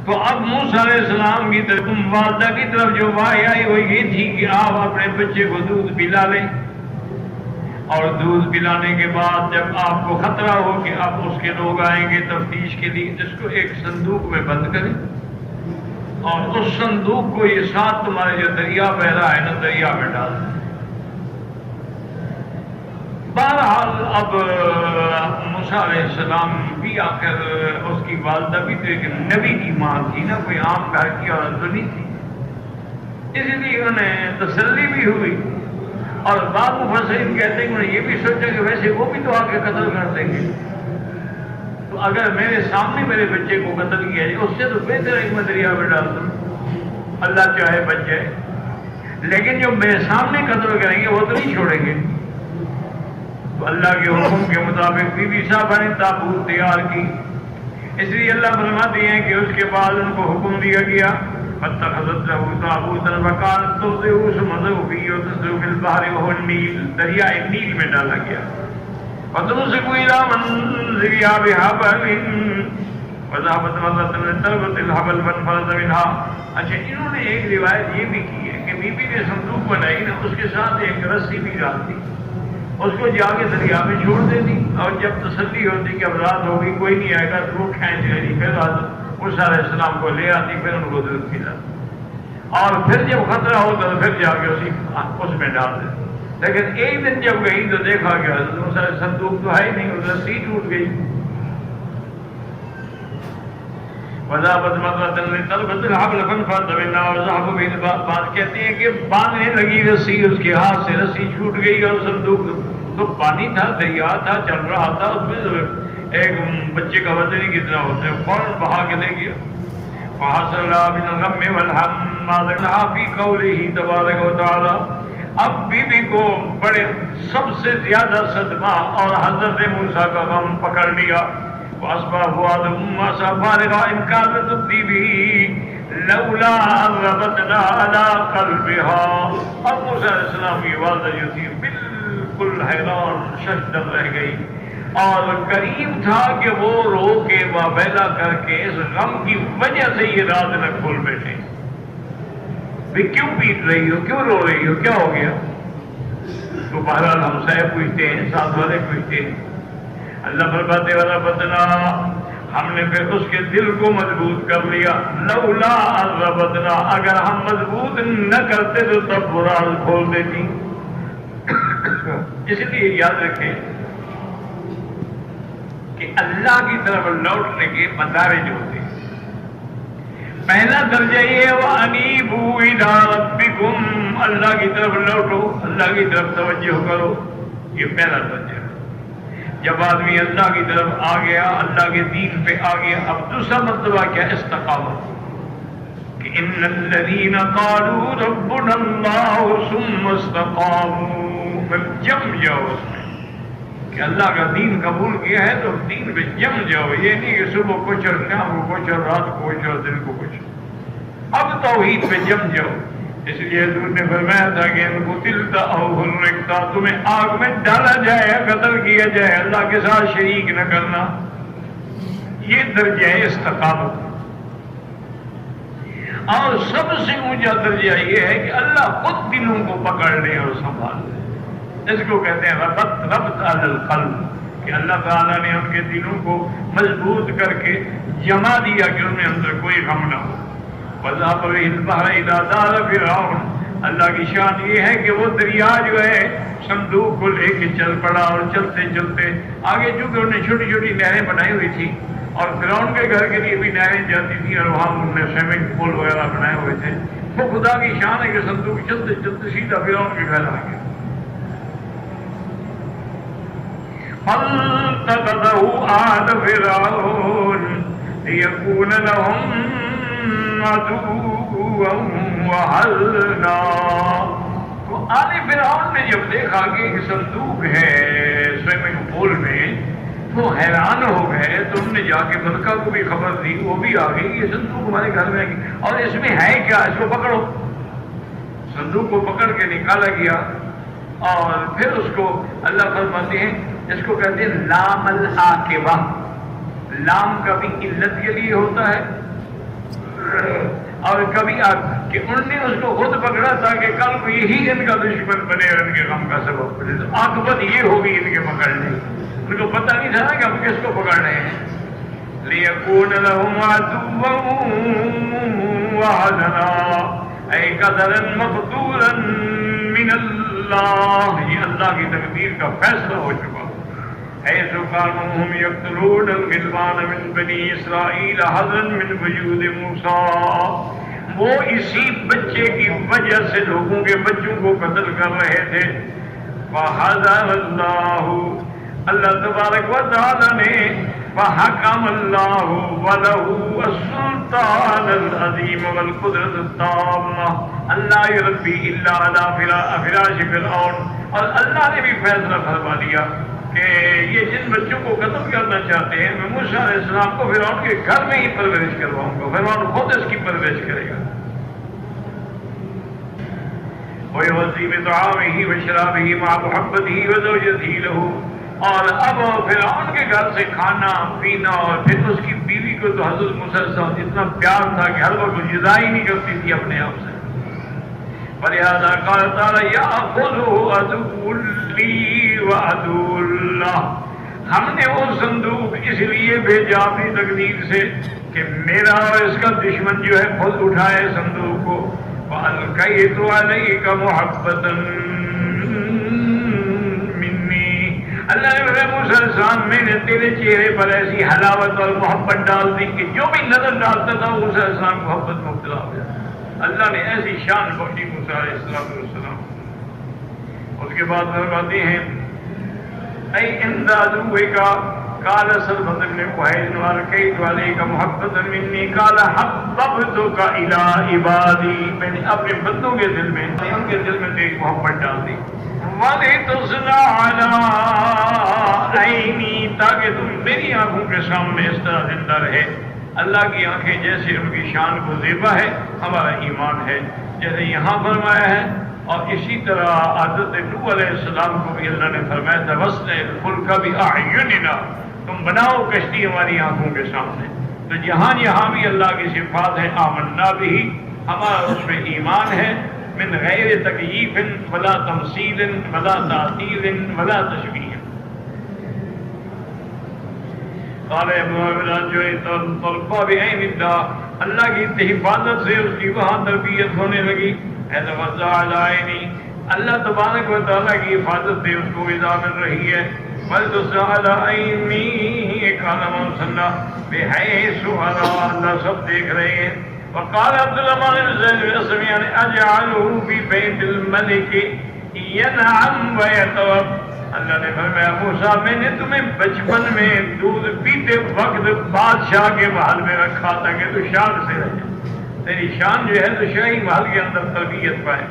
تو اب موسیٰ علیہ السلام کی طرف والدہ کی طرف جو وحی آئی وہ یہ تھی کہ آپ اپنے بچے کو دودھ پلا لیں، اور دودھ پلانے کے بعد جب آپ کو خطرہ ہو کہ اب اس کے لوگ آئیں گے تفتیش کے لیے، اس کو ایک صندوق میں بند کریں، اور اس صندوق کو یہ ساتھ تمہارے جو دریا بہ رہا ہے نا دریا میں ڈال دیں۔ بہرحال اب موسیٰ علیہ السلام بھی آخر اس کی والدہ بھی تو ایک نبی کی ماں تھی نا، کوئی عام گھر کی عورت تو نہیں تھی، اس لیے انہیں تسلی بھی ہوئی، اور بعض مفسرین کہتے ہیں کہ انہوں نے یہ بھی سوچا کہ ویسے وہ بھی تو آ کے قتل کر دیں گے، تو اگر میرے سامنے میرے بچے کو قتل کیا جائے اس سے تو بہتر ہے کہ میں دریا میں ڈال دوں، اللہ چاہے بچ جائے، لیکن جو میرے سامنے قتل کریں گے وہ تو نہیں چھوڑیں گے۔ تو اللہ کے حکم کے مطابق بی بی صاحبہ نے تابوت تیار کی، اس لیے اللہ فرماتے ہیں کہ اس کے بعد ان کو حکم دیا گیا فَاتَّخَذَتْ لَهُ تَابُوتًا وَكَانَتْ تُرْضِعُهُ ثُمَّ ذَبَحَهُ فِيهِ وَتَسْلُكُ فِي الْبَحْرِ وَهُوَ النِّيلُ، دریائے نیل میں ڈالا گیا، وَتُمْسِكُ إِلَى مَنزِلِهَا بِحَبْلٍ وَذَهَبَتْ مَرَّةً لِتَرْبَطِ الْحَبْلَ فَانْفَلَتَ مِنْهَا۔ اچھا انہوں نے ایک روایت یہ بھی کی ہے کہ بی بی نے صندوق بنائی نا، اس کے ساتھ ایک رسی بھی ڈال دی، اس کو جا کے دریا میں چھوڑ دیتی، اور جب تسلی ہوتی کہ اب رات ہوگی کوئی نہیں آئے گا تو وہ کھینچ لیتی، پھر موسیٰ علیہ السلام کو لے آتی، پھر ان کو دودھ پلاتی، اور پھر جب خطرہ ہوتا تو پھر جا کے اس میں ڈال دیتی۔ لیکن ایک دن جب گئی تو دیکھا کہ حضرت موسیٰ علیہ صندوق تو ہے ہی نہیں، رسی ٹوٹ گئی۔ وَذَهَبَتْ مَرَّةً لِتَرْبَطِ الْحَبْلَ فَانْفَلَتَ مِنْهَا وَذَهَبَ بِهِ الْبَحْرُ، بات کہتے ہیں کہ باندھنے لگی رسی، اس کے ہاتھ سے رسی چھوٹ گئی، اور صندوق تو پانی تھا، دریا تھا، چل رہا تھا، اس میں ایک بچے کا وزن ہی کتنا ہوتا ہے، فوراً بہا کے لے گیا۔ فَحَصَلَ مِنَ الْغَمِّ وَالْحَمِّ مَا ذَكَرَ فِي قَوْلِهِ تَبَارَكَ وَتَعَالَى۔ اب بی بی کو بڑے سب سے زیادہ صدمہ اور حضرت موسیٰ کا غم پکڑ لیا، وَأَصْبَحَ فُؤَادُ مُوسَىٰ فَارِغًا إِنْ كَادَتْ تُبْدِي بِهِ لَوْلَا أَن رَّبَطْنَا عَلَىٰ قَلْبِهَا۔ اب موسیٰ علیہ السلام کی والدہ جو تھی بالکل حیران ششدر رہ گئی، اور قریب تھا کہ وہ رو کے واویلا کر کے اس غم کی وجہ سے یہ راز نہ کھول بیٹھے، بھی کیوں پیٹ رہی ہو، کیوں رو رہی ہو، کیا ہو گیا؟ تو بہرحال ہم صاحب پوچھتے ہیں، ساتھ والے پوچھتے ہیں، اللہ فرماتے والا بدنا، ہم نے پھر اس کے دل کو مضبوط کر لیا، لولا ربطنا، اگر ہم مضبوط نہ کرتے تو تب وہ راز کھول دیتی۔ اس لیے یاد رکھیں کہ اللہ کی طرف لوٹنے کے مدارج ہوتے ہیں۔ پہلا درجہ یہ ہے وَأَنِيبُوا إِلَىٰ رَبِّكُمْ، اللہ کی طرف لوٹو، اللہ کی طرف توجہ کرو، یہ پہلا درجہ ہے۔ جب آدمی اللہ کی طرف آ گیا، اللہ کے دین پہ آ گیا، اب دوسرا مرتبہ کیا؟ استقامت، کہ ان الذین قالوا ربنا اللہ ثم استقاموا، جم جاؤ اس میں کہ اللہ کا دین قبول کیا ہے تو دین پہ جم جاؤ، یہ نہیں کہ صبح کچھ اور شام کو کچھ اور رات کو کچھ اور دن کو کچھ، اب توحید پہ جم جاؤ۔ اس لیے حضور نے فرمایا تھا کہ ان کو قتلت او حرقت، تمہیں آگ میں ڈالا جائے یا قتل کیا جائے، اللہ کے ساتھ شریک نہ کرنا، یہ درجہ ہے استقامت۔ اور سب سے اونچا درجہ یہ ہے کہ اللہ خود دلوں کو پکڑ لے اور سنبھال لے، اس کو کہتے ہیں ربط علی القلب، کہ اللہ تعالیٰ نے ان کے دلوں کو مضبوط کر کے جما دیا کہ ان میں اندر کوئی غم نہ ہو۔ وَذَهَبَ بِهِ الْبَحْرُ إِلَىٰ دَارِ فِرْعَوْنَ، اللہ کی شان یہ ہے کہ وہ دریا جو ہے صندوق کو لے کے چل پڑا، اور چلتے چلتے آگے چونکہ انہوں نے چھوٹی چھوٹی نہریں بنائی ہوئی تھی، اور فرعون کے گھر کے لیے بھی نہریں جاتی تھیں، اور وہاں انہوں نے سوئمنگ پول وغیرہ بنائے ہوئے تھے، وہ خدا کی شان ہے کہ صندوق چلتے چلتے سیدھا فرعون کے گھر آ گیا۔ فَالْتَقَطَهُ آلُ فِرْعَوْنَ لِيَكُونَ لَهُمْ عَدُوًّا وَحَزْنًا۔ تو آل فرعون نے جب دیکھا کہ ایک صندوق ہے سوئمنگ پول میں تو حیران ہو گئے، تو انہوں نے جا کے ملکہ کو بھی خبر دی، وہ بھی آ گئی، یہ صندوق ہمارے گھر میں آ گئی، اور اس میں ہے کیا، اس کو پکڑو۔ صندوق کو پکڑ کے نکالا گیا، اور پھر اس کو اللہ فرماتے ہیں، اس کو کہتے ہیں لام العاقبہ، لام کا بھی علت کے لیے ہوتا ہے اور کبھی کہ انہوں نے اس کو خود پکڑا تھا کہ کل کو یہی ان کا دشمن بنے اور ان کے غم کا سبب بنے، تو عاقبت یہ ہوگی ان کے پکڑنے، ان کو پتہ نہیں تھا نا کہ ہم کس کو پکڑ رہے ہیں۔ لِيَكُونَ لَهُمْ عَدُوًّا وَحَزَنًا أَيْ قَدَرًا مَقْدُورًا مِّنَ اللَّهِ، یہ اللہ کی تقدیر کا فیصلہ ہو چکا۔ حَيْثُ كَانُوا هُمْ يَقْتُلُونَ الْغِلْمَانَ مِن بَنِي إِسْرَائِيلَ حَظًّا مِّن وُجُودِ مُوسَىٰ، وہ اسی بچے کی وجہ سے لوگوں کے بچوں کو قتل کر رہے تھے۔ فَحَذَرَ اللَّهُ، اللہ تبارک و تعالی نے، وَحَكَمَ اللَّهُ وَلَهُ السُّلْطَانَ الْعَظِيمُ وَالْقُدْرَةُ التَّامَّةُ أَلَّا يُرَبِّي إِلَّا عَلَىٰ فِرَاشِ فِرْعَوْنَ، اور اللہ نے بھی فیصلہ فرما دیا کہ یہ جن بچوں کو قتل کرنا چاہتے ہیں میں موسیٰ علیہ السلام کو فرعون کے گھر میں ہی پرورش کرواؤں گا، فرعون خود اس کی پرورش کرے گا۔ وَيُوَزِّي بِطَعَامِهِ وَشَرَابِهِ مَعَ مُحَبَّتِهِ وَزَوْجَتِهِ لَهُ، اور اب فرعون کے گھر سے کھانا پینا، اور پھر اس کی بیوی کو تو حضرت موسیٰ علیہ السلام اتنا پیار تھا کہ ہر وقت جدا ہی نہیں کرتی تھی اپنے آپ سے۔ فَلِهَٰذَا قَالَ تَعَالَىٰ يَأْخُذُهُ عَدُوٌّ لِّي وَعَدُوٌّ لَّهُ، ہم نے وہ صندوق اس لیے بھیجا اپنی تقدیر سے کہ میرا اور اس کا دشمن جو ہے خود اٹھائے صندوق کو۔ وَأَلْقَيْتُ عَلَيْكَ مُحَبَّةً اللہ نے فرمایا موسیٰ علیہ السلام میں نے تیرے چہرے پر ایسی حلاوت اور محبت ڈال دی کہ جو بھی نظر ڈالتا تھا موسیٰ علیہ السلام محبت مبتلا ہو جاتا۔ اللہ نے ایسی شان بخشی موسیٰ علیہ السلام۔ اس کے بعد فرماتے ہیں اے امدادوئے کا قال سلمة بن قہیل وَأَلْقَيْتُ عَلَيْكَ مُحَبَّةً مِّنِّي قال حَبَّبْتُكَ إِلَىٰ عِبَادِي، میں نے اپنے بندوں کے دل میں، ان کے دل میں ایک محبت ڈال دی۔ وَلِتُصْنَعَ عَلَىٰ عَيْنِي، تاکہ تم میری آنکھوں کے سامنے اس طرح زندہ رہے۔ اللہ کی آنکھیں جیسے ان کی شان کو زیبا ہے، ہمارا ایمان ہے، جیسے یہاں فرمایا ہے، اور اسی طرح حضرت نوح علیہ السلام کو بھی اللہ نے فرمایا تھا وَاصْنَعِ الْفُلْكَ بِأَعْيُنِنَا، تم بناؤ کشتی ہماری آنکھوں کے سامنے۔ تو جہاں بھی اللہ کی صفات ہے آمنا بھی، ہمارا اس میں ایمان ہے، من غیر تکییف ولا تمثیل ولا تعطیل ولا تشبیہ۔ قال ابن عبداللہ جو طلبہ بعین اللہ، اللہ کی حفاظت سے اس کی وہاں تربیت ہونے لگی۔ توزع علی عینی، اللہ تبارک و تعالیٰ کی حفاظت سے اس کو غذا مل رہی ہے۔ وَلْتُصْنَعَ عَلَىٰ عَيْنِي قَالَ مَنْ صَلَّى بِحَيْثُ أَرَىٰ، اللہ سب دیکھ رہے ہیں۔ وقال عبد الرحمن بن زید بن اسلم یعنی اجعلہ فی بیت الملک ینعم ویطرب، اللہ نے فرمایا موسیٰ میں نے تمہیں بچپن میں دودھ پیتے وقت بادشاہ کے محل میں رکھا تھا کہ تو شان سے رہے، تیری شان جو ہے تو شاہی محل کے اندر تربیت پائے۔